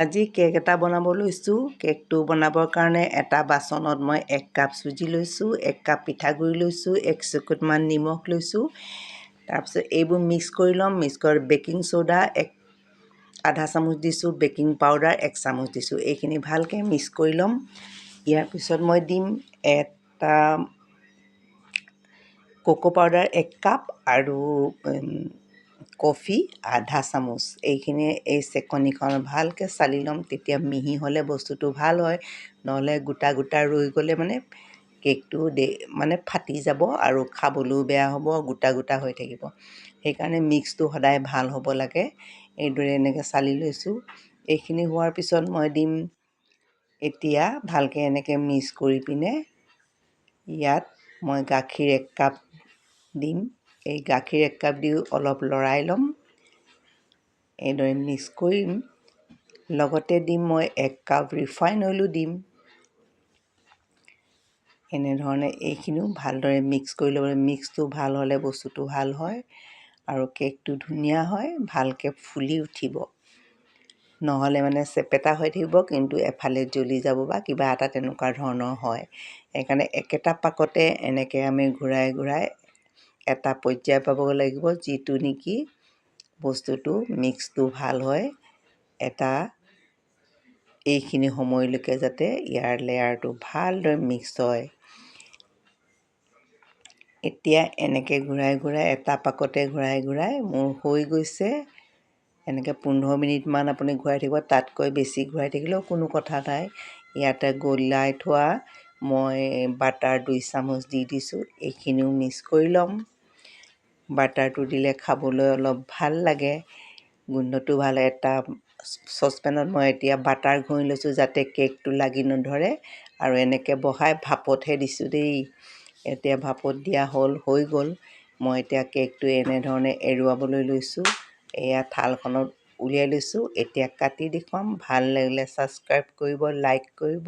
আজি কেক এটা বনাব লৈছোঁ। কেকটো বনাবৰ কাৰণে এটা বাচনত মই 1 কাপ চুজি লৈছোঁ, 1 কাপ পিঠাগুড়ি লৈছোঁ, 1 চিকুটমান নিমখ লৈছোঁ। তাৰপিছত এইবোৰ মিক্স কৰি ল'ম। মিক্স কৰি বেকিং চ'ডা আধা চামুচ দিছোঁ, বেকিং পাউডাৰ 1 চামুচ দিছোঁ। এইখিনি ভালকৈ মিক্স কৰি ল'ম। ইয়াৰ পিছত মই দিম এটা কোকো পাউডাৰ 1 কাপ আৰু কফি আধা চামুচ। এইখিনি এই চেকনিখন ভালকৈ চালি ল'ম, তেতিয়া মিহি হ'লে বস্তুটো ভাল হয়। নহ'লে গোটা গোটা ৰৈ গ'লে মানে কেকটো মানে ফাটি যাব আৰু খাবলৈও বেয়া হ'ব, গোটা গোটা হৈ থাকিব। সেইকাৰণে মিক্সটো সদায় ভাল হ'ব লাগে। এইদৰে এনেকৈ চালি লৈছোঁ। এইখিনি হোৱাৰ পিছত মই দিম এতিয়া ভালকৈ এনেকৈ মিক্স কৰি পিনে ইয়াত মই গাখীৰ 1 কাপ দিম। এই গাখীৰ 1 কাপ দিও অলপ লৰাই ল'ম। এইদৰে মিক্স কৰিম। লগতে দিম মই 1 কাপ ৰিফাইন অইলো দিম। এনেধৰণে এইখিনিও ভালদৰে মিক্স কৰি ল'ব। মিক্সটো ভাল হ'লে বস্তুটো ভাল হয় আৰু কেকটো ধুনীয়া হয়, ভালকৈ ফুলি উঠিব। নহ'লে মানে চেপেটা হৈ থাকিব, কিন্তু এফালে জ্বলি যাব বা কিবা এটা তেনেকুৱা ধৰণৰ হয়। সেইকাৰণে একেটা পাকতে এনেকৈ আমি ঘূৰাই ঘূৰাই এটা পৰ্যায় পাব লাগিব, যিটো নেকি বস্তুটো মিক্সটো ভাল হয়। এইখিনি সময়লৈকে যাতে ইয়াৰ লেয়াৰটো ভালদৰে মিক্স হয়। এতিয়া এনেকৈ ঘূৰাই ঘূৰাই এটা পাকতে ঘূৰাই ঘূৰাই মোৰ হৈ গৈছে। এনেকৈ 15 মিনিটমান আপুনি ঘূৰাই থাকিব। তাতকৈ বেছি ঘূৰাই থাকিলেও কোনো কথা নাই। ইয়াতে গলাই থোৱা মই বাটাৰ 2 চামুচ দি দিছোঁ। এইখিনিও মিক্স কৰি ল'ম। বাটাৰটো দিলে খাবলৈ অলপ ভাল লাগে, গোন্ধটো ভাল। এটা চচপেনত মই এতিয়া বাটাৰ ঘঁহি লৈছোঁ, যাতে কেকটো লাগি নধৰে। আৰু এনেকৈ বহাই ভাপতহে দিছোঁ দেই। এতিয়া ভাপত দিয়া হৈ গ'ল। মই এতিয়া কেকটো এনেধৰণে এৰুৱাবলৈ লৈছোঁ। এয়া থালখনত উলিয়াই লৈছোঁ। এতিয়া কাটি দেখুৱাম। ভাল লাগিলে ছাবস্ক্ৰাইব কৰিব, লাইক কৰিব।